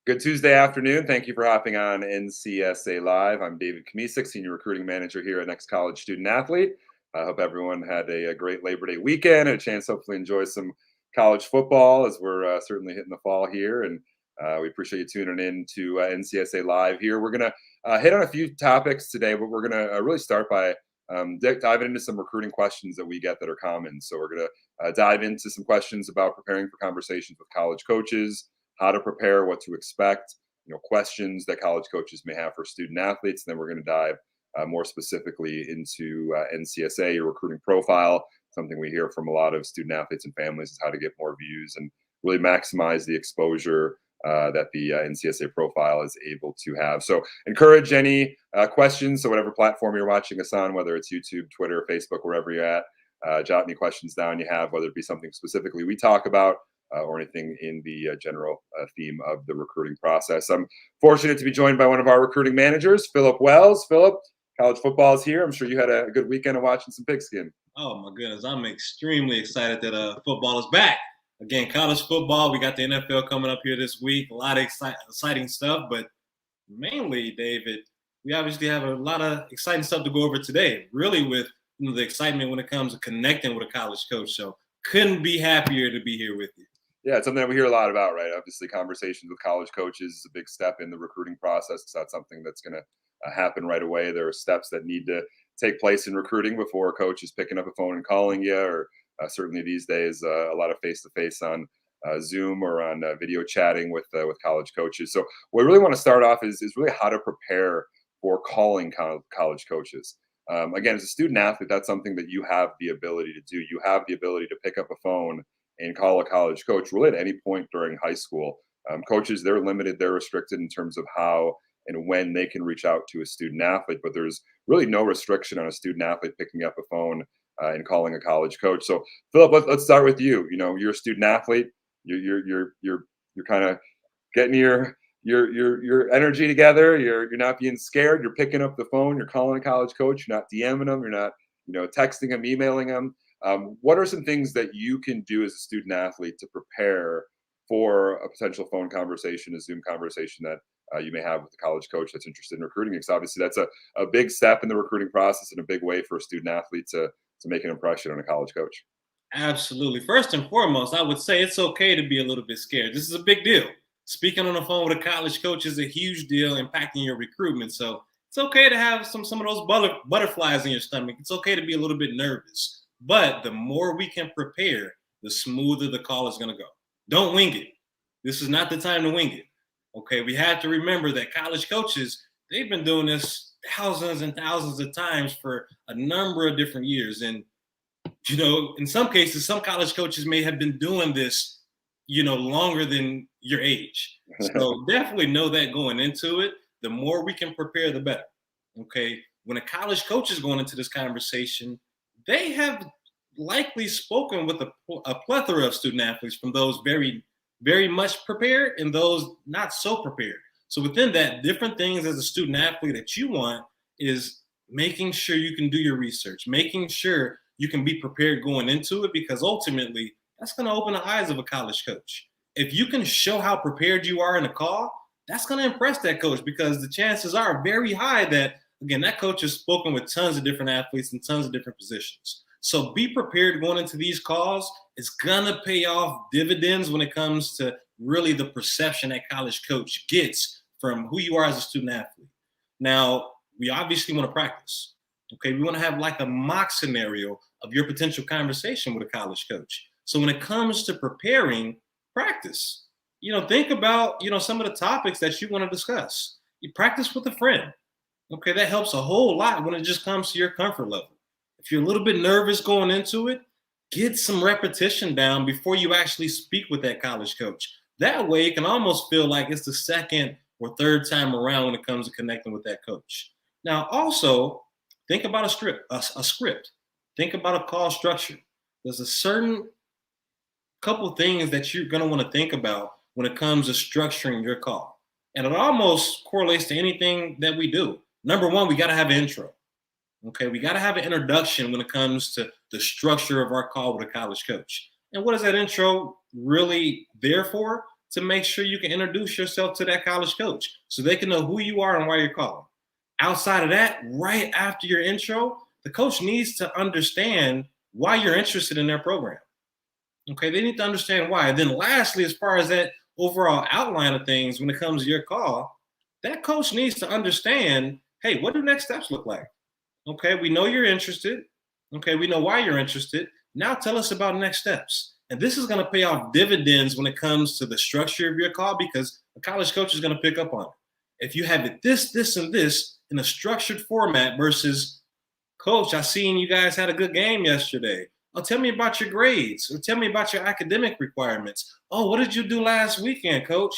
Good Tuesday afternoon. Thank you for hopping on NCSA Live. I'm David Kamisic, Senior Recruiting Manager here at Next College Student Athlete. I hope everyone had a great Labor Day weekend and a chance to hopefully enjoy some college football as we're certainly hitting the fall here. And we appreciate you tuning in to NCSA Live here. We're going to hit on a few topics today, but we're going to really start by diving into some recruiting questions that we get that are common. So we're going to dive into some questions about preparing for conversations with college coaches, how to prepare, what to expect, questions that college coaches may have for student athletes. And then we're going to dive more specifically into NCSA, your recruiting profile. Something we hear from a lot of student athletes and families is how to get more views and really maximize the exposure that the NCSA profile is able to have. So encourage any questions. So whatever platform you're watching us on, whether it's YouTube, Twitter, Facebook, wherever you're at, jot any questions down you have, whether it be something specifically we talk about, or anything in the general theme of the recruiting process. I'm fortunate to be joined by one of our recruiting managers, Philip Wells. Philip, college football is here. I'm sure you had a good weekend of watching some pigskin. Oh my goodness, I'm extremely excited that football is back. Again, college football, we got the NFL coming up here this week. A lot of exciting stuff, but mainly, David, we obviously have a lot of exciting stuff to go over today, really with the excitement when it comes to connecting with a college coach. So couldn't be happier to be here with you. Yeah, it's something that we hear a lot about, right? Obviously, conversations with college coaches is a big step in the recruiting process. It's not something that's going to happen right away. There are steps that need to take place in recruiting before a coach is picking up a phone and calling you, or certainly these days, a lot of face-to-face on Zoom or on video chatting with college coaches. So what we really want to start off is really how to prepare for calling college coaches. Again, as a student athlete, that's something that you have the ability to do. You have the ability to pick up a phone and call a college coach really at any point during high school. Coaches, they're limited, they're restricted in terms of how and when they can reach out to a student athlete, but there's really no restriction on a student athlete picking up a phone and calling a college coach. So, Philip, let's start with you. You're a student athlete. You're kind of getting your energy together. You're not being scared. You're picking up the phone. You're calling a college coach. You're not DMing them. You're not texting them, emailing them. What are some things that you can do as a student athlete to prepare for a potential phone conversation, a Zoom conversation that you may have with a college coach that's interested in recruiting? Because obviously that's a big step in the recruiting process and a big way for a student athlete to make an impression on a college coach. Absolutely. First and foremost, I would say it's okay to be a little bit scared. This is a big deal. Speaking on the phone with a college coach is a huge deal impacting your recruitment. So it's okay to have some of those butterflies in your stomach. It's okay to be a little bit nervous. But the more we can prepare, the smoother the call is going to go. Don't wing it. This is not the time to wing it. Okay, we have to remember that college coaches, they've been doing this thousands and thousands of times for a number of different years. And, in some cases, some college coaches may have been doing this, longer than your age. So definitely know that going into it. The more we can prepare, the better. Okay, when a college coach is going into this conversation, they have likely spoken with a plethora of student athletes, from those very, very much prepared and those not so prepared. So within that, different things as a student athlete that you want is making sure you can do your research, making sure you can be prepared going into it, because ultimately that's going to open the eyes of a college coach. If you can show how prepared you are in a call, that's going to impress that coach, because the chances are very high that, again, that coach has spoken with tons of different athletes in tons of different positions. So be prepared going into these calls. It's going to pay off dividends when it comes to really the perception that college coach gets from who you are as a student athlete. Now, we obviously want to practice. Okay, we want to have like a mock scenario of your potential conversation with a college coach. So when it comes to preparing, practice. Think about, some of the topics that you want to discuss. You practice with a friend. Okay, that helps a whole lot when it just comes to your comfort level. If you're a little bit nervous going into it, get some repetition down before you actually speak with that college coach. That way, it can almost feel like it's the second or third time around when it comes to connecting with that coach. Now, also, think about a script. Think about a call structure. There's a certain couple things that you're going to want to think about when it comes to structuring your call. And it almost correlates to anything that we do. Number one, we got to have an intro. Okay, we got to have an introduction when it comes to the structure of our call with a college coach. And what is that intro really there for? to make sure you can introduce yourself to that college coach so they can know who you are and why you're calling. Outside of that, right after your intro, the coach needs to understand why you're interested in their program. Okay, they need to understand why. And then lastly, as far as that overall outline of things when it comes to your call, that coach needs to understand, hey, what do next steps look like? Okay, we know you're interested. Okay, we know why you're interested. Now tell us about next steps. And this is going to pay off dividends when it comes to the structure of your call because the college coach is going to pick up on it. If you have it this, and this in a structured format versus, coach, I seen you guys had a good game yesterday. Oh, tell me about your grades or tell me about your academic requirements. Oh, what did you do last weekend, coach?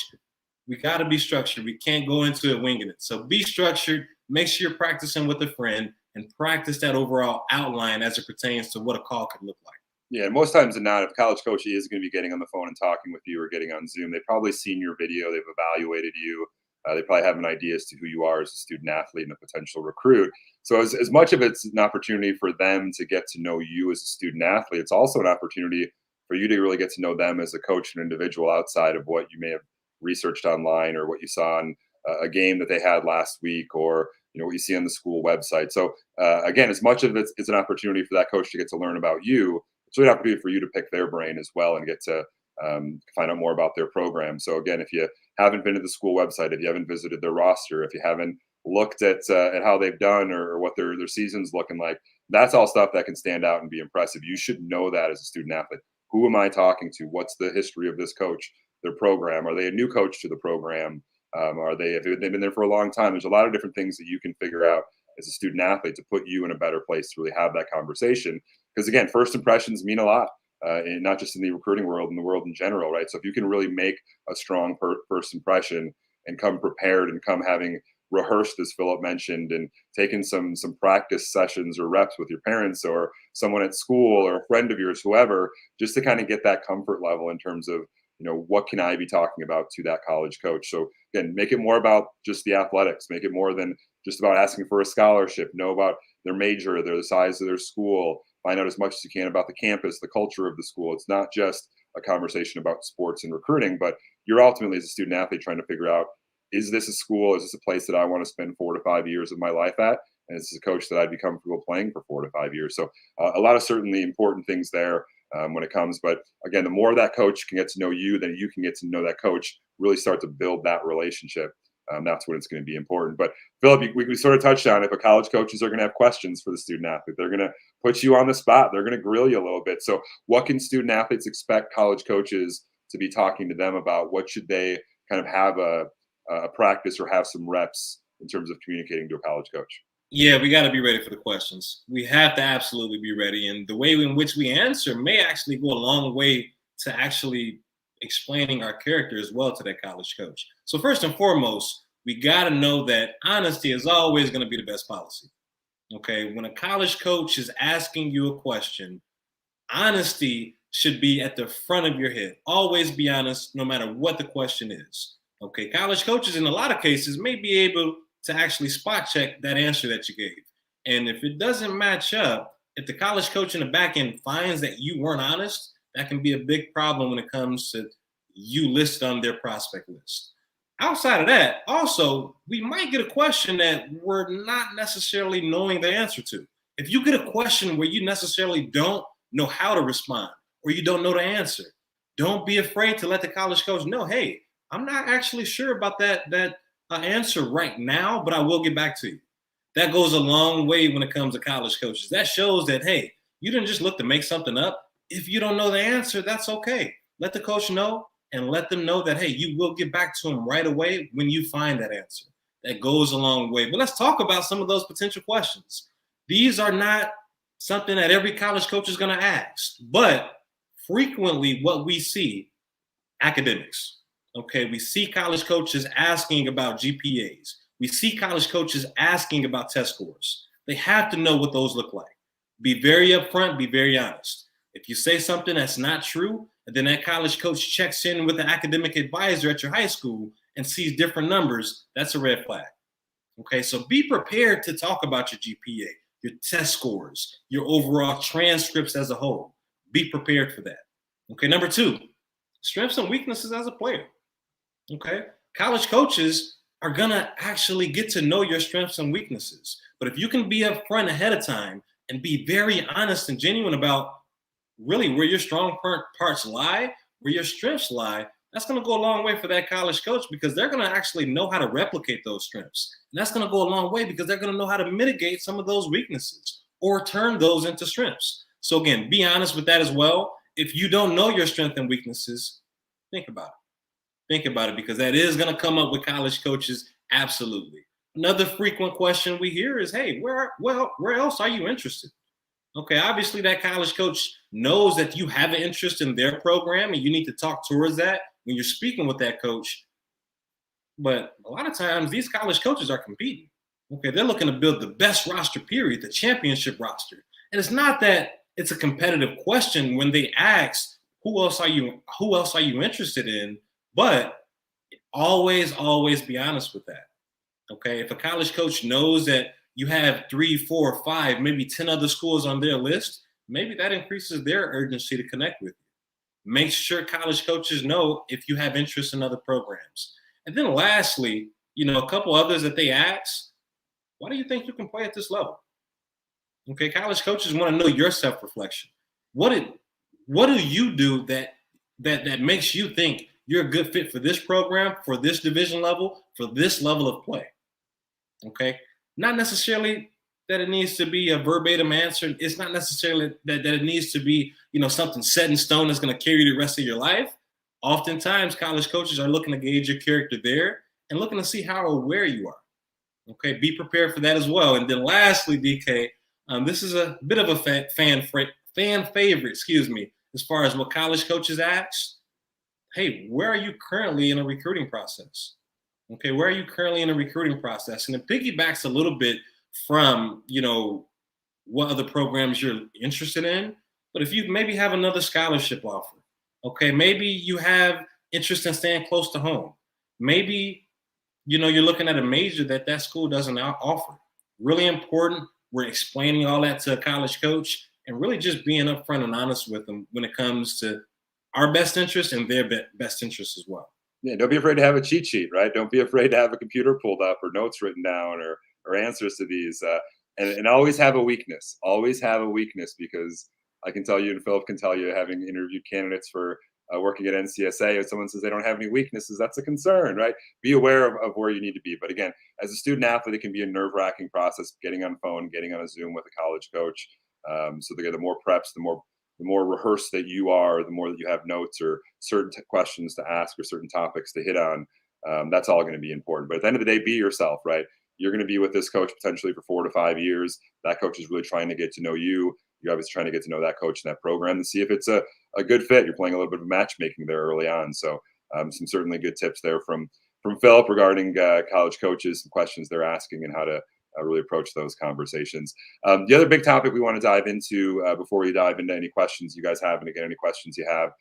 We got to be structured. We can't go into it winging it. So be structured. Make sure you're practicing with a friend and practice that overall outline as it pertains to what a call could look like. Yeah, most times than not, if a college coach is going to be getting on the phone and talking with you or getting on Zoom, they've probably seen your video, they've evaluated you, they probably have an idea as to who you are as a student athlete and a potential recruit. So as much of it's an opportunity for them to get to know you as a student athlete, it's also an opportunity for you to really get to know them as a coach and individual outside of what you may have researched online or what you saw on a game that they had last week or what you see on the school website. So again, as much of it's an opportunity for that coach to get to learn about you, it's really an opportunity for you to pick their brain as well and get to find out more about their program. So again, if you haven't been to the school website, if you haven't visited their roster, if you haven't looked at how they've done or what their season's looking like, that's all stuff that can stand out and be impressive. You should know that as a student athlete. Who am I talking to? What's the history of this coach, their program? Are they a new coach to the program? Have they been there for a long time? There's a lot of different things that you can figure out as a student athlete to put you in a better place to really have that conversation. Because again, first impressions mean a lot, and not just in the recruiting world, in the world in general, right? So if you can really make a strong first impression and come prepared and come having rehearsed, as Philip mentioned, and taken some practice sessions or reps with your parents or someone at school or a friend of yours, whoever, just to kind of get that comfort level in terms of, what can I be talking about to that college coach? So again, make it more about just the athletics, make it more than just about asking for a scholarship, know about their major, the size of their school, find out as much as you can about the campus, the culture of the school. It's not just a conversation about sports and recruiting, but you're ultimately as a student athlete trying to figure out, is this a school? Is this a place that I want to spend 4 to 5 years of my life at? And is this a coach that I'd be comfortable playing for 4 to 5 years? So a lot of certainly important things there when it comes. But again, the more that coach can get to know you, then you can get to know that coach, really start to build that relationship. That's when it's going to be important. But Philip, we sort of touched on if a college coaches are going to have questions for the student athlete, they're going to put you on the spot. They're going to grill you a little bit. So what can student athletes expect college coaches to be talking to them about? What should they kind of have a practice or have some reps in terms of communicating to a college coach? Yeah, we got to be ready for the questions. We have to absolutely be ready. And the way in which we answer may actually go a long way to actually explaining our character as well to that college coach. So first and foremost, we got to know that honesty is always going to be the best policy. Okay, when a college coach is asking you a question, honesty should be at the front of your head. Always be honest, no matter what the question is. Okay, college coaches in a lot of cases may be able to actually spot check that answer that you gave. And if it doesn't match up, if the college coach in the back end finds that you weren't honest, that can be a big problem when it comes to you listed on their prospect list. Outside of that, also, we might get a question that we're not necessarily knowing the answer to. If you get a question where you necessarily don't know how to respond or you don't know the answer, don't be afraid to let the college coach know, hey, I'm not actually sure about that answer right now, but I will get back to you. That goes a long way when it comes to college coaches. That shows that, hey, you didn't just look to make something up. If you don't know the answer, that's okay. Let the coach know and let them know that, hey, you will get back to them right away when you find that answer. That goes a long way. But let's talk about some of those potential questions. These are not something that every college coach is going to ask, but frequently what we see, academics. Okay, we see college coaches asking about GPAs. We see college coaches asking about test scores. They have to know what those look like. Be very upfront, be very honest. If you say something that's not true, and then that college coach checks in with the academic advisor at your high school and sees different numbers, that's a red flag. Okay, so be prepared to talk about your GPA, your test scores, your overall transcripts as a whole. Be prepared for that. Okay, number 2, strengths and weaknesses as a player. Okay. College coaches are going to actually get to know your strengths and weaknesses. But if you can be upfront ahead of time and be very honest and genuine about really where your strong parts lie, where your strengths lie, that's going to go a long way for that college coach because they're going to actually know how to replicate those strengths. And that's going to go a long way because they're going to know how to mitigate some of those weaknesses or turn those into strengths. So, again, be honest with that as well. If you don't know your strengths and weaknesses, think about it. Think about it because that is going to come up with college coaches. Absolutely. Another frequent question we hear is, "Hey, where else are you interested?" Okay, obviously that college coach knows that you have an interest in their program and you need to talk towards that when you're speaking with that coach. But a lot of times these college coaches are competing. Okay, they're looking to build the best roster, period, the championship roster. And it's not that it's a competitive question when they ask, who else are you interested in? But always be honest with that. Okay. If a college coach knows that you have 3, 4, 5, maybe 10 other schools on their list, maybe that increases their urgency to connect with you. Make sure college coaches know if you have interest in other programs. And then lastly, a couple others that they ask, why do you think you can play at this level? Okay, college coaches want to know your self-reflection. What did what do you do that makes you think you're a good fit for this program, for this division level, for this level of play? Okay. Not necessarily that it needs to be a verbatim answer. It's not necessarily that it needs to be, something set in stone that's going to carry you the rest of your life. Oftentimes, college coaches are looking to gauge your character there and looking to see how aware you are. Okay. Be prepared for that as well. And then lastly, DK, this is a bit of a fan favorite, excuse me, as far as what college coaches ask. Hey, where are you currently in a recruiting process? Okay, where are you currently in a recruiting process? And it piggybacks a little bit from, what other programs you're interested in. But if you maybe have another scholarship offer, okay, maybe you have interest in staying close to home. Maybe, you're looking at a major that school doesn't offer. Really important. We're explaining all that to a college coach and really just being upfront and honest with them when it comes to our best interest and their best interest as well. Yeah, don't be afraid to have a cheat sheet, right? Don't be afraid to have a computer pulled up or notes written down or answers to these. And always have a weakness. Always have a weakness because I can tell you, and Philip can tell you, having interviewed candidates for working at NCSA, if someone says they don't have any weaknesses, that's a concern, right? Be aware of where you need to be. But again, as a student athlete, it can be a nerve wracking process getting on phone, getting on a Zoom with a college coach. So the more preps, the more rehearsed that you are, the more that you have notes or certain questions to ask or certain topics to hit on. That's all going to be important. But at the end of the day, be yourself, right? You're going to be with this coach potentially for 4 to 5 years. That coach is really trying to get to know you. You're obviously trying to get to know that coach and that program and see if it's a good fit. You're playing a little bit of matchmaking there early on. So some certainly good tips there from Philip regarding college coaches, some questions they're asking and how to really approach those conversations. The other big topic we want to dive into before we dive into any questions you guys have, and again, any questions you have,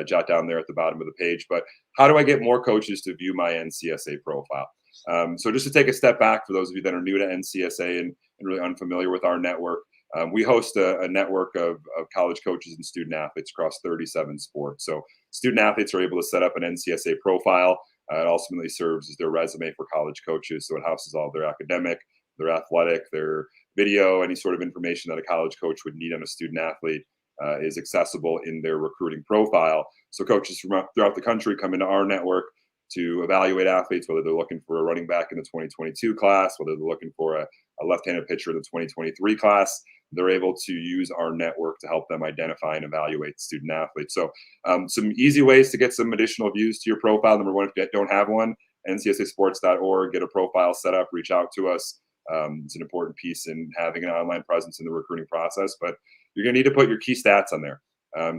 jot down there at the bottom of the page. But how do I get more coaches to view my NCSA profile? So just to take a step back for those of you that are new to NCSA and really unfamiliar with our network, we host a network of college coaches and student athletes across 37 sports. So student athletes are able to set up an NCSA profile. It ultimately serves as their resume for college coaches. So it houses all their academic, their athletic, their video, any sort of information that a college coach would need on a student athlete is accessible in their recruiting profile. So coaches from throughout the country come into our network to evaluate athletes, whether they're looking for a running back in the 2022 class, whether they're looking for a left-handed pitcher in the 2023 class. They're able to use our network to help them identify and evaluate student athletes. So some easy ways to get some additional views to your profile. Number one, if you don't have one, ncsasports.org, get a profile set up, reach out to us. It's an important piece in having an online presence in the recruiting process, but you're going to need to put your key stats on there.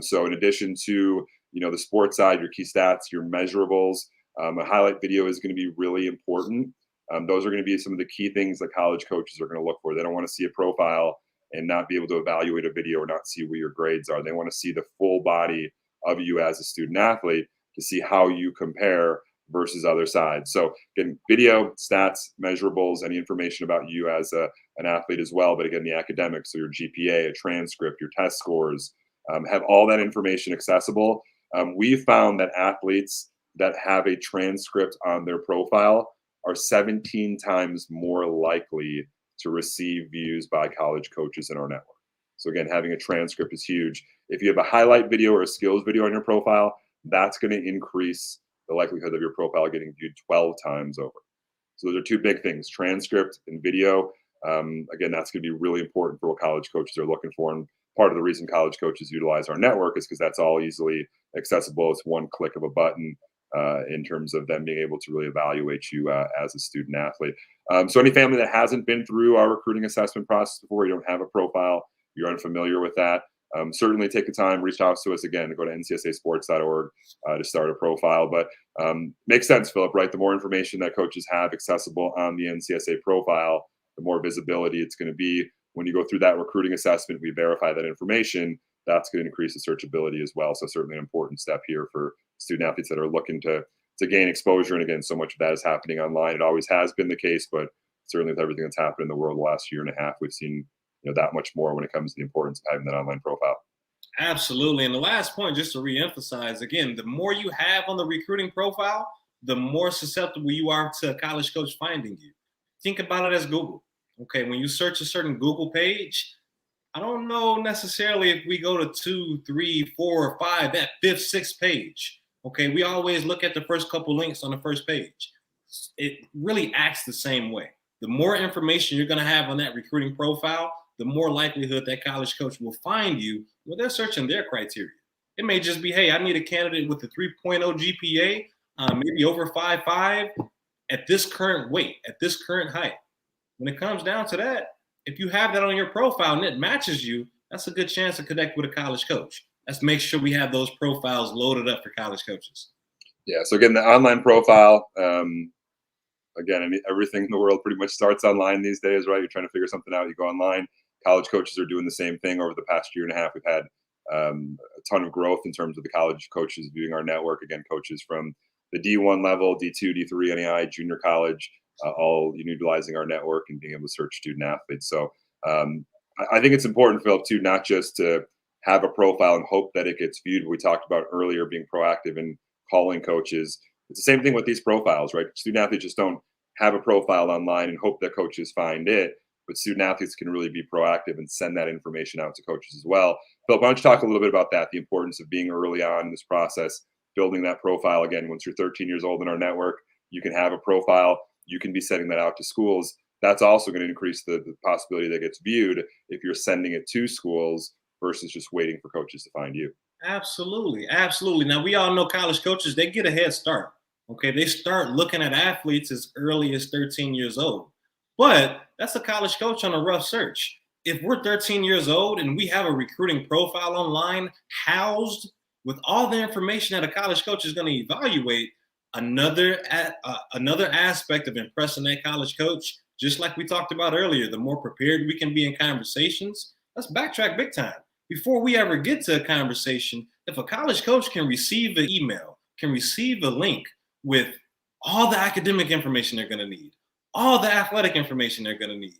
So in addition to, the sports side, your key stats, your measurables, a highlight video is going to be really important. Those are going to be some of the key things that college coaches are going to look for. They don't want to see a profile and not be able to evaluate a video or not see where your grades are. They want to see the full body of you as a student athlete to see how you compare versus other sides. So again, video, stats, measurables, any information about you as an athlete as well. But again, the academics, so your GPA, a transcript, your test scores, have all that information accessible. We've found that athletes that have a transcript on their profile are 17 times more likely to receive views by college coaches in our network. So again, having a transcript is huge. If you have a highlight video or a skills video on your profile, that's going to increase the likelihood of your profile getting viewed 12 times over. So those are two big things: transcript and video. Again, that's going to be really important for what college coaches are looking for. And part of the reason college coaches utilize our network is because that's all easily accessible. It's one click of a button in terms of them being able to really evaluate you as a student athlete. So any family that hasn't been through our recruiting assessment process before, you don't have a profile, you're unfamiliar with that, certainly take the time, reach out to us. Again, go to ncsasports.org to start a profile. But makes sense, Philip, right? The more information that coaches have accessible on the NCSA profile, the more visibility it's going to be. When you go through that recruiting assessment, we verify that information. That's going to increase the searchability as well. So certainly an important step here for student athletes that are looking to gain exposure. And again, so much of that is happening online. It always has been the case, but certainly with everything that's happened in the world the last year and a half, we've seen that much more when it comes to the importance of having that online profile. Absolutely. And the last point, just to reemphasize, again, the more you have on the recruiting profile, the more susceptible you are to a college coach finding you. Think about it as Google. Okay, when you search a certain Google page, I don't know necessarily if we go to 2, 3, 4, or 5, that fifth, sixth page. Okay, we always look at the first couple links on the first page. It really acts the same way. The more information you're going to have on that recruiting profile, the more likelihood that college coach will find you when they're searching their criteria. It may just be, hey, I need a candidate with a 3.0 GPA, maybe over 5.5 at this current weight, at this current height. When it comes down to that, if you have that on your profile and it matches you, that's a good chance to connect with a college coach. Let's make sure we have those profiles loaded up for college coaches. Yeah. So again, the online profile, again, everything in the world pretty much starts online these days, right? You're trying to figure something out, you go online. College coaches are doing the same thing. Over the past year and a half, we've had a ton of growth in terms of the college coaches viewing our network. Again, coaches from the D1 level, D2, D3, NAI, junior college, all utilizing our network and being able to search student athletes. So I think it's important, Philip, too, not just to have a profile and hope that it gets viewed. We talked about earlier being proactive and calling coaches. It's the same thing with these profiles, right? Student athletes just don't have a profile online and hope that coaches find it, but student athletes can really be proactive and send that information out to coaches as well. Philip, why don't you talk a little bit about that, the importance of being early on in this process, building that profile. Again, once you're 13 years old in our network, you can have a profile. You can be sending that out to schools. That's also going to increase the possibility that gets viewed if you're sending it to schools versus just waiting for coaches to find you. Absolutely. Absolutely. Now, we all know college coaches, they get a head start. Okay. They start looking at athletes as early as 13 years old. But that's a college coach on a rough search. If we're 13 years old and we have a recruiting profile online housed with all the information that a college coach is going to evaluate, another aspect of impressing that college coach, just like we talked about earlier, the more prepared we can be in conversations. Let's backtrack big time. Before we ever get to a conversation, if a college coach can receive an email, can receive a link with all the academic information they're going to need, all the athletic information they're going to need,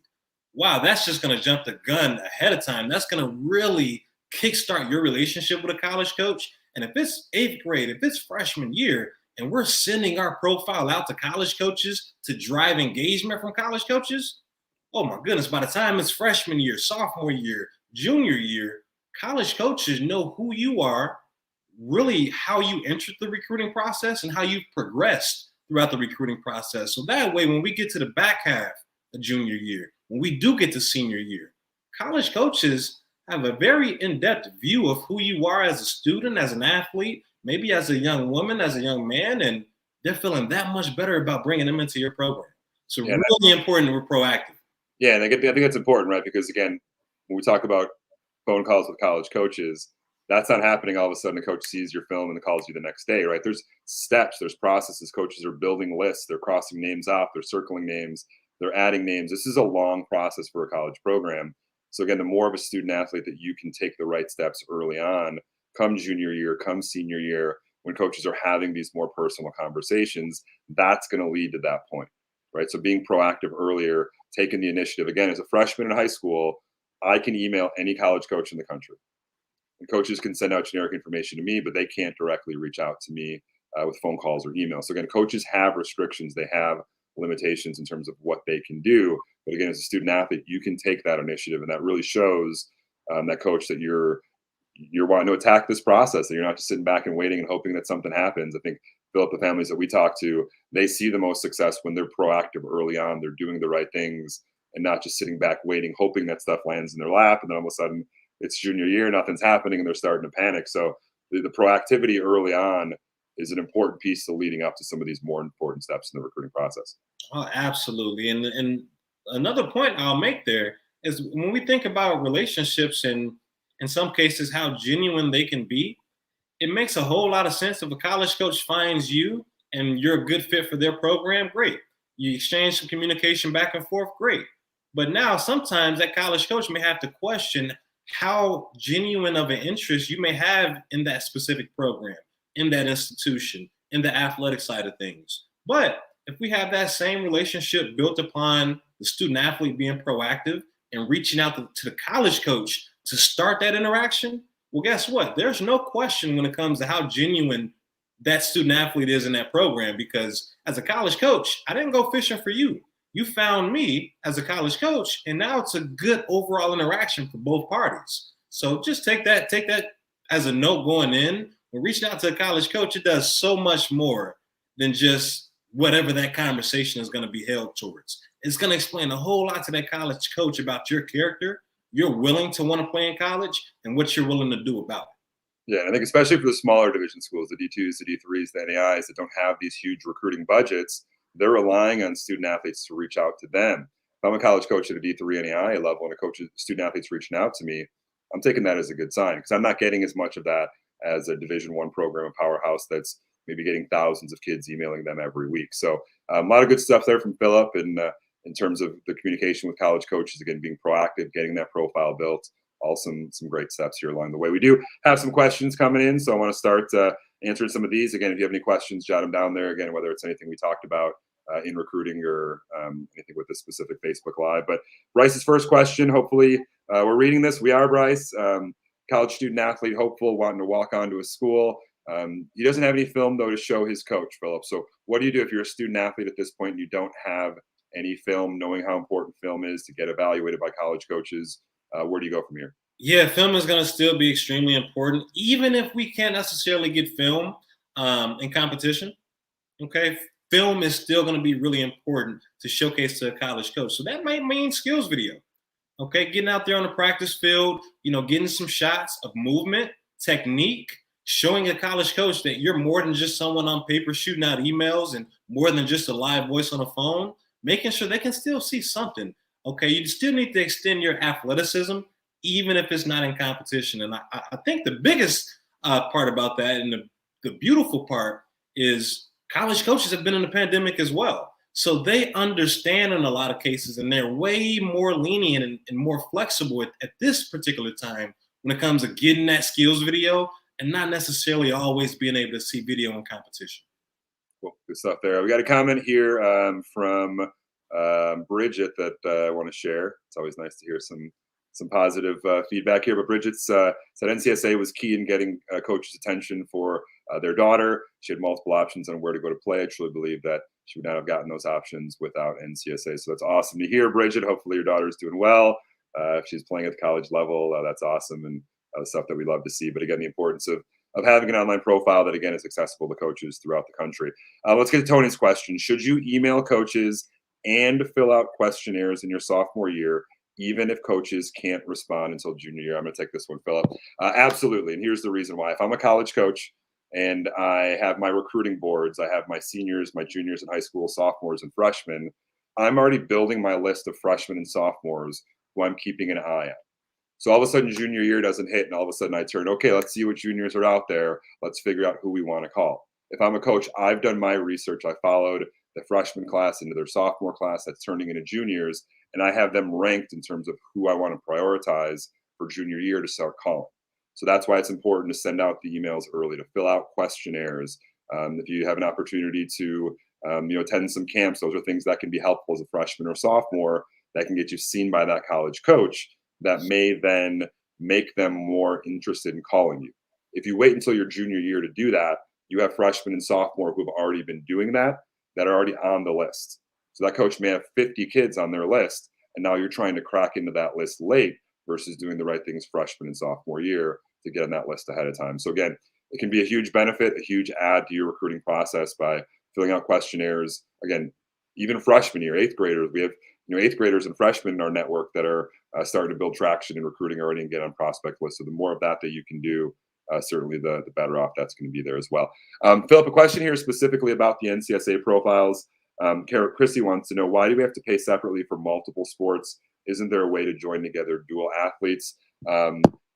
wow, that's just going to jump the gun ahead of time. That's going to really kickstart your relationship with a college coach. And if it's 8th grade, if it's freshman year, and we're sending our profile out to college coaches to drive engagement from college coaches, oh my goodness, by the time it's freshman year, sophomore year, junior year, college coaches know who you are, really how you entered the recruiting process and how you've progressed throughout the recruiting process. So that way, when we get to the back half of junior year, when we do get to senior year, college coaches have a very in-depth view of who you are as a student, as an athlete, maybe as a young woman, as a young man, and they're feeling that much better about bringing them into your program. So Yeah, really important that we're proactive. Yeah, and I think that's important, right? Because again, when we talk about phone calls with college coaches, that's not happening all of a sudden. A coach sees your film and calls you the next day, right? There's steps, there's processes. Coaches are building lists, they're crossing names off, they're circling names, they're adding names. This is a long process for a college program. So again, the more of a student athlete that you can take the right steps early on, come junior year, come senior year, when coaches are having these more personal conversations, that's going to lead to that point, right? So being proactive earlier, taking the initiative. Again, as a freshman in high school, I can email any college coach in the country. And coaches can send out generic information to me, but they can't directly reach out to me with phone calls or emails. So again, coaches have restrictions. They have limitations in terms of what they can do. But again, as a student athlete, you can take that initiative, and that really shows that coach that you're wanting to attack this process, and you're not just sitting back and waiting and hoping that something happens. I think, Philip, the families that we talk to, they see the most success when they're proactive early on. They're doing the right things and not just sitting back waiting, hoping that stuff lands in their lap, and then all of a sudden it's junior year, nothing's happening, and they're starting to panic. So the proactivity early on is an important piece to leading up to some of these more important steps in the recruiting process. Oh, absolutely. And another point I'll make there is when we think about relationships and in some cases how genuine they can be, it makes a whole lot of sense. If a college coach finds you and you're a good fit for their program, great. You exchange some communication back and forth, great. But now sometimes that college coach may have to question how genuine of an interest you may have in that specific program, in that institution, in the athletic side of things. But if we have that same relationship built upon the student athlete being proactive and reaching out to the college coach to start that interaction, well, guess what? There's no question when it comes to how genuine that student athlete is in that program, because as a college coach, I didn't go fishing for you. You found me as a college coach, and now it's a good overall interaction for both parties. So just take that as a note going in. When reaching out to a college coach, it does so much more than just whatever that conversation is going to be held towards. It's going to explain a whole lot to that college coach about your character, you're willing to want to play in college, and what you're willing to do about it. Yeah, I think especially for the smaller division schools, the D2s, the D3s, the NAIs that don't have these huge recruiting budgets, they're relying on student athletes to reach out to them. If I'm a college coach at a D3 NAI level and student athletes reaching out to me, I'm taking that as a good sign, because I'm not getting as much of that as a Division I program, a powerhouse that's maybe getting thousands of kids emailing them every week. So a lot of good stuff there from Philip, and in terms of the communication with college coaches, again, being proactive, getting that profile built, all some great steps here along the way. We do have some questions coming in, so I want to start answering some of these. Again, if you have any questions, jot them down there. Again, whether it's anything we talked about in recruiting or anything with this specific Facebook Live. But Bryce's first question, hopefully we're reading this. We are, Bryce. College student athlete, hopeful, wanting to walk onto a school. He doesn't have any film, though, to show his coach, Philip. So what do you do if you're a student athlete at this point and you don't have any film, knowing how important film is to get evaluated by college coaches? Where do you go from here? Yeah, film is going to still be extremely important, even if we can't necessarily get film in competition. Okay, film is still going to be really important to showcase to a college coach. So that might mean skills video. Okay, getting out there on the practice field, getting some shots of movement, technique, showing a college coach that you're more than just someone on paper shooting out emails and more than just a live voice on a phone, making sure they can still see something. Okay, you still need to extend your athleticism, even if it's not in competition. And I think the biggest part about that, and the beautiful part, is college coaches have been in the pandemic as well. So they understand in a lot of cases, and they're way more lenient and more flexible at this particular time when it comes to getting that skills video and not necessarily always being able to see video in competition. Cool, good stuff there. We got a comment here from Bridget that I want to share. It's always nice to hear some positive feedback here. But Bridget said NCSA was key in getting coaches' attention for their daughter. She had multiple options on where to go to play. I truly believe that she would not have gotten those options without NCSA. So that's awesome to hear, Bridget. Hopefully your daughter's doing well. If she's playing at the college level, that's awesome, and stuff that we love to see. But again, the importance of having an online profile that, again, is accessible to coaches throughout the country. Let's get to Tony's question. Should you email coaches and fill out questionnaires in your sophomore year, even if coaches can't respond until junior year? I'm going to take this one, Philip. Absolutely. And here's the reason why. If I'm a college coach and I have my recruiting boards, I have my seniors, my juniors in high school, sophomores, and freshmen, I'm already building my list of freshmen and sophomores who I'm keeping an eye on. So all of a sudden junior year doesn't hit, and all of a sudden I turn, okay, let's see what juniors are out there. Let's figure out who we want to call. If I'm a coach, I've done my research. I followed the freshman class into their sophomore class that's turning into juniors, and I have them ranked in terms of who I want to prioritize for junior year to start calling. So that's why it's important to send out the emails early, to fill out questionnaires. If you have an opportunity to attend some camps, those are things that can be helpful as a freshman or sophomore that can get you seen by that college coach, that may then make them more interested in calling you. If you wait until your junior year to do that, you have freshmen and sophomore who have already been doing that are already on the list. So that coach may have 50 kids on their list, and now you're trying to crack into that list late versus doing the right things freshman and sophomore year to get on that list ahead of time. So again, it can be a huge benefit, a huge add to your recruiting process by filling out questionnaires. Again, even freshman year, eighth graders, we have eighth graders and freshmen in our network that are starting to build traction in recruiting already and get on prospect lists. So the more of that you can do, certainly the better off that's going to be there as well. Philip, a question here specifically about the NCSA profiles. Chrissy wants to know, why do we have to pay separately for multiple sports? Isn't there a way to join together dual athletes?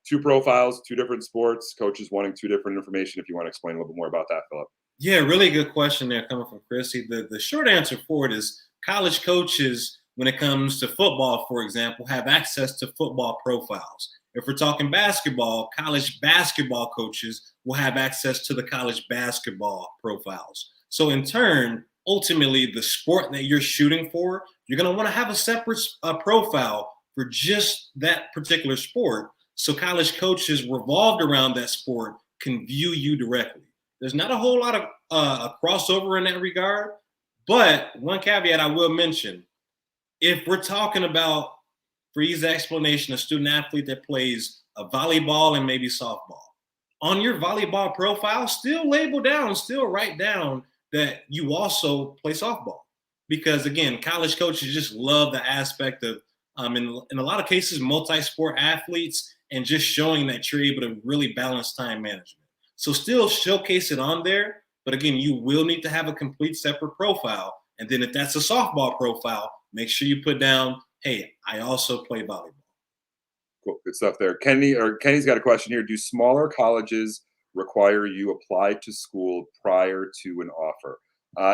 Two profiles, two different sports, coaches wanting two different information. If you want to explain a little bit more about that, Philip. Yeah, really good question there coming from Chrissy. The short answer for it is college coaches, when it comes to football, for example, have access to football profiles. If we're talking basketball, college basketball coaches will have access to the college basketball profiles. So in turn, ultimately, the sport that you're shooting for, you're going to want to have a separate profile for just that particular sport. So college coaches revolved around that sport can view you directly. There's not a whole lot of crossover in that regard. But one caveat I will mention, if we're talking about, for ease of explanation, a student athlete that plays a volleyball and maybe softball, on your volleyball profile, still write down that you also play softball. Because again, college coaches just love the aspect of, in a lot of cases, multi-sport athletes, and just showing that you're able to really balance time management. So still showcase it on there, but again, you will need to have a complete separate profile. And then if that's a softball profile, make sure you put down, hey, I also play volleyball. Cool, good stuff there. Kenny's got a question here. Do smaller colleges require you apply to school prior to an offer?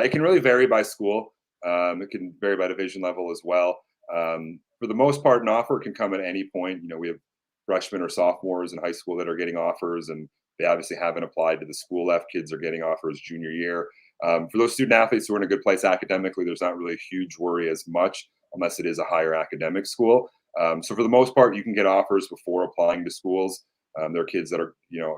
It can really vary by school. It can vary by division level as well. For the most part, an offer can come at any point. We have freshmen or sophomores in high school that are getting offers, and they obviously haven't applied to the school left. Kids are getting offers junior year. For those student athletes who are in a good place academically, there's not really a huge worry as much unless it is a higher academic school. So for the most part, you can get offers before applying to schools. There are kids that are,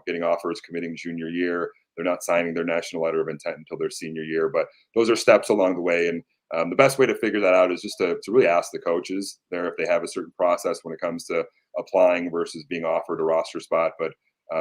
getting offers committing junior year. They're not signing their national letter of intent until their senior year, but those are steps along the way. And the best way to figure that out is just to really ask the coaches there if they have a certain process when it comes to applying versus being offered a roster spot. But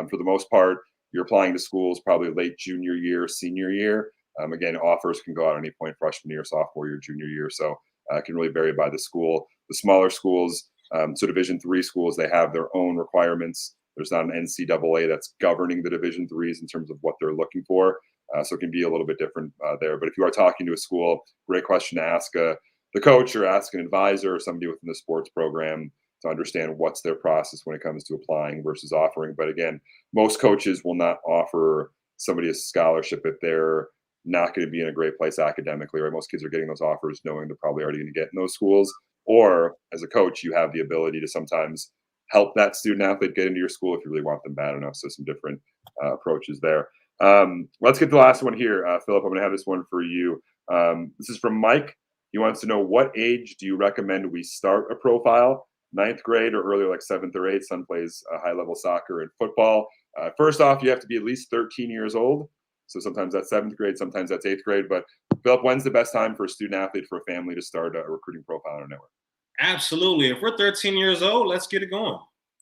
for the most part, you're applying to schools probably late junior year, senior year. Again, offers can go out at any point, freshman year, sophomore year, junior year. So it can really vary by the school. The smaller schools, so Division III schools, they have their own requirements. There's not an NCAA that's governing the Division IIIs in terms of what they're looking for. So it can be a little bit different there. But if you are talking to a school, great question to ask the coach or ask an advisor or somebody within the sports program to understand what's their process when it comes to applying versus offering. But again, most coaches will not offer somebody a scholarship if they're not going to be in a great place academically, right? Most kids are getting those offers knowing they're probably already going to get in those schools. Or as a coach, you have the ability to sometimes help that student athlete get into your school if you really want them bad enough. So some different approaches there. Let's get the last one here. Philip, I'm going to have this one for you. This is from Mike. He wants to know, what age do you recommend we start a profile? 9th grade or earlier, like 7th or 8th. Son plays high-level soccer and football. First off, you have to be at least 13 years old. So sometimes that's 7th grade, sometimes that's 8th grade. But Philip, when's the best time for a student athlete, for a family, to start a recruiting profile on our network? Absolutely. If we're 13 years old, let's get it going.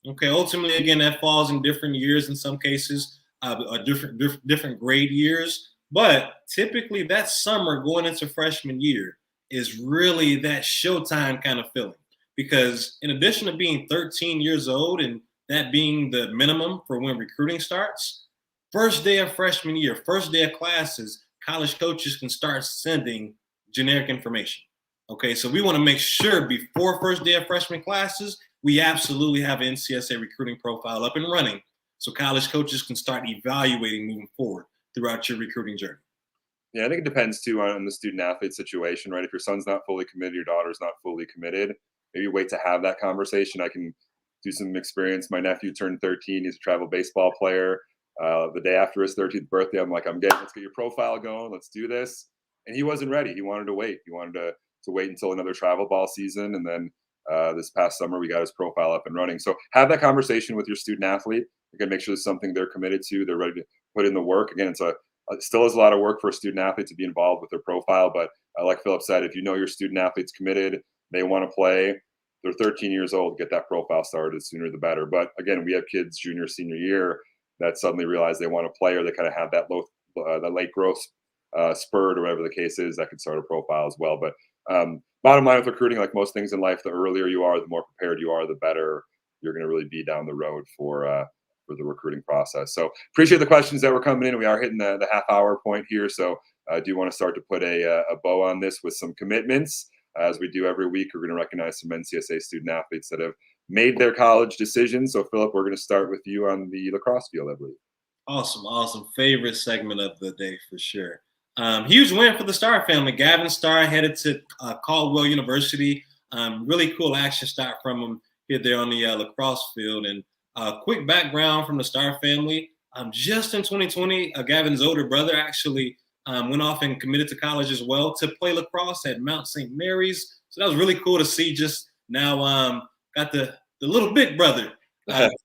Okay. Ultimately, again, that falls in different years in some cases, different grade years. But typically, that summer going into freshman year is really that showtime kind of feeling. Because in addition to being 13 years old and that being the minimum for when recruiting starts, first day of freshman year, first day of classes, college coaches can start sending generic information. Okay, so we want to make sure before first day of freshman classes, we absolutely have an NCSA recruiting profile up and running so college coaches can start evaluating moving forward throughout your recruiting journey. Yeah, I think it depends too on the student athlete situation, right? If your son's not fully committed, your daughter's not fully committed, maybe wait to have that conversation. I can do some experience. My nephew turned 13. He's a travel baseball player. The day after his 13th birthday, I'm like, let's get your profile going. Let's do this. And he wasn't ready. He wanted to wait. He wanted to wait until another travel ball season. And then this past summer, we got his profile up and running. So have that conversation with your student athlete. Again, make sure it's something they're committed to. They're ready to put in the work. Again, it's a still is a lot of work for a student athlete to be involved with their profile. But like Philip said, if you know your student athlete's committed, they want to play, they're 13 years old, get that profile started, the sooner the better. But again, we have kids junior, senior year that suddenly realize they want to play, or they kind of have that late growth spurt, or whatever the case is, that could start a profile as well. But bottom line with recruiting, like most things in life, the earlier you are, the more prepared you are, the better you're going to really be down the road for the recruiting process. So appreciate the questions that were coming in. We are hitting the half hour point here, so I do want to start to put a bow on this with some commitments. As we do every week, we're going to recognize some NCSA student athletes that have made their college decisions. So Philip, we're going to start with you on the lacrosse field, I believe. Awesome. Favorite segment of the day for sure. Huge win for the Starr family. Gavin Starr headed to Caldwell University. Really cool action start from him here there on the lacrosse field. And quick background from the Starr family. Just in 2020, Gavin's older brother actually went off and committed to college as well to play lacrosse at Mount St. Mary's. So that was really cool to see. Just now got the little big brother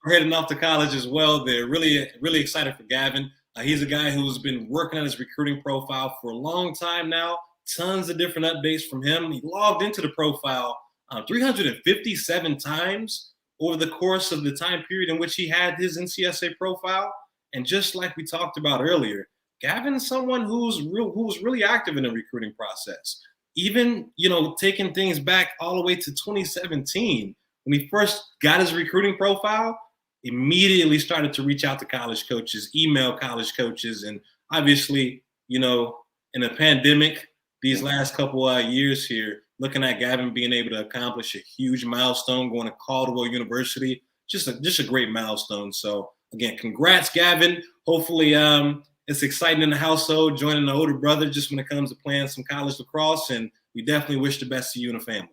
heading off to college as well. They're really excited for Gavin. He's a guy who's been working on his recruiting profile for a long time now. Tons of different updates from him. He logged into the profile 357 times over the course of the time period in which he had his NCSA profile. And just like we talked about earlier, Gavin is someone who's really active in the recruiting process. Even, taking things back all the way to 2017, when he first got his recruiting profile, immediately started to reach out to college coaches, email college coaches. And obviously, in a pandemic, these last couple of years here, looking at Gavin being able to accomplish a huge milestone, going to Caldwell University, just a great milestone. So again, congrats, Gavin. Hopefully it's exciting in the household, joining the older brother just when it comes to playing some college lacrosse. And we definitely wish the best to you and the family.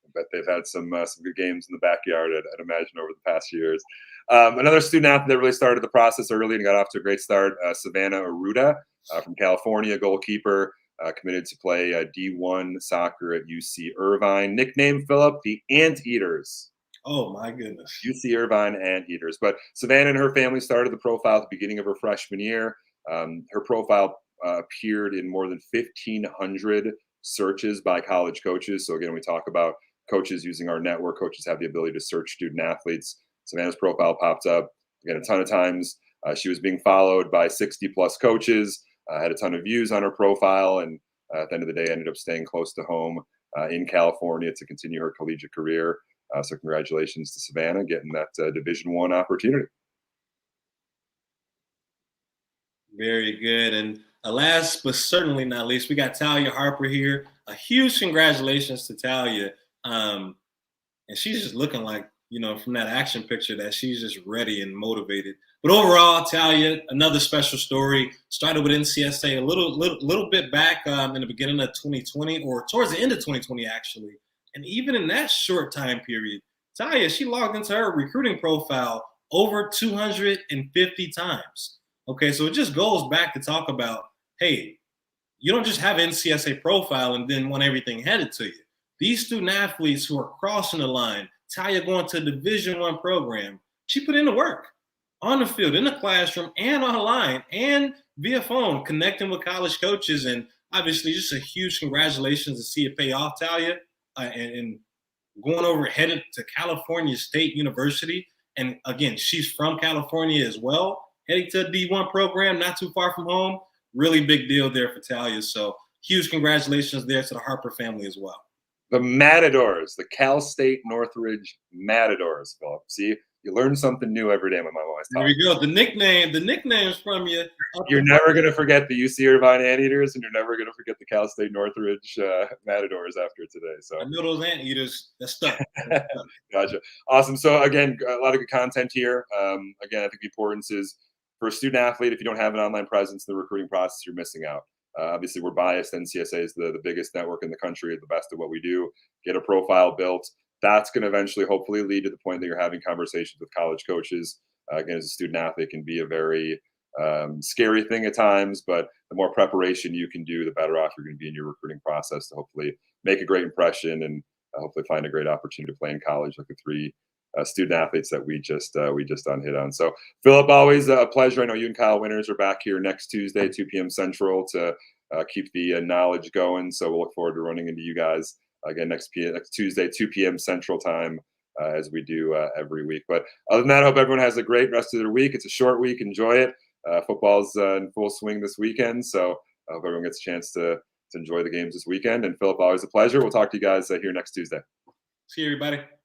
I bet they've had some good games in the backyard, I'd imagine, over the past years. Another student athlete that really started the process early and got off to a great start, Savannah Aruda from California, goalkeeper, committed to play D1 soccer at UC Irvine. Nickname, Philip, the Anteaters. Oh, my goodness. UC Irvine Anteaters. But Savannah and her family started the profile at the beginning of her freshman year. Her profile appeared in more than 1,500 searches by college coaches. So again, we talk about coaches using our network. Coaches have the ability to search student athletes. Savannah's profile popped up again a ton of times. She was being followed by 60 plus coaches, had a ton of views on her profile, and at the end of the day ended up staying close to home in California to continue her collegiate career. So congratulations to Savannah getting that Division I opportunity. Very good. And last but certainly not least, we got Talia Harper here. A huge congratulations to Talia. And she's just looking like, from that action picture, that she's just ready and motivated. But overall, Talia, another special story. Started with NCSA a little bit back in the beginning of 2020, or towards the end of 2020, actually. And even in that short time period, Talia, she logged into her recruiting profile over 250 times. Okay, so it just goes back to talk about, hey, you don't just have an NCSA profile and then want everything handed to you. These student athletes who are crossing the line, Talia going to a Division I program, she put in the work on the field, in the classroom, and online, and via phone, connecting with college coaches. And obviously just a huge congratulations to see it pay off, Talia, and going over, headed to California State University. And again, she's from California as well, heading to a D1 program, not too far from home. Really big deal there for Talia. So huge congratulations there to the Harper family as well. The Matadors, the Cal State Northridge Matadors, Philip. See, you learn something new every day, my mom always There talks. we go. The nicknames from you. You're never going to forget the UC Irvine Anteaters, and you're never going to forget the Cal State Northridge Matadors after today. So I know those Anteaters, that's stuck. Gotcha. Awesome. So again, a lot of good content here. Again, I think the importance is for a student athlete, if you don't have an online presence in the recruiting process, you're missing out. Obviously, we're biased. NCSA is the biggest network in the country, the best at what we do. Get a profile built. That's going to eventually, hopefully, lead to the point that you're having conversations with college coaches. Again, as a student athlete, can be a very scary thing at times, but the more preparation you can do, the better off you're going to be in your recruiting process to hopefully make a great impression and hopefully find a great opportunity to play in college like the three student athletes that we just hit on. So Philip, always a pleasure. I know you and Kyle Winters are back here next Tuesday, 2 p.m. Central, to keep the knowledge going. So we'll look forward to running into you guys again next Tuesday, 2 p.m. Central time, as we do every week. But other than that, I hope everyone has a great rest of their week. It's a short week. Enjoy it. Football's in full swing this weekend, so I hope everyone gets a chance to enjoy the games this weekend. And Philip, always a pleasure. We'll talk to you guys here next Tuesday. See you, everybody.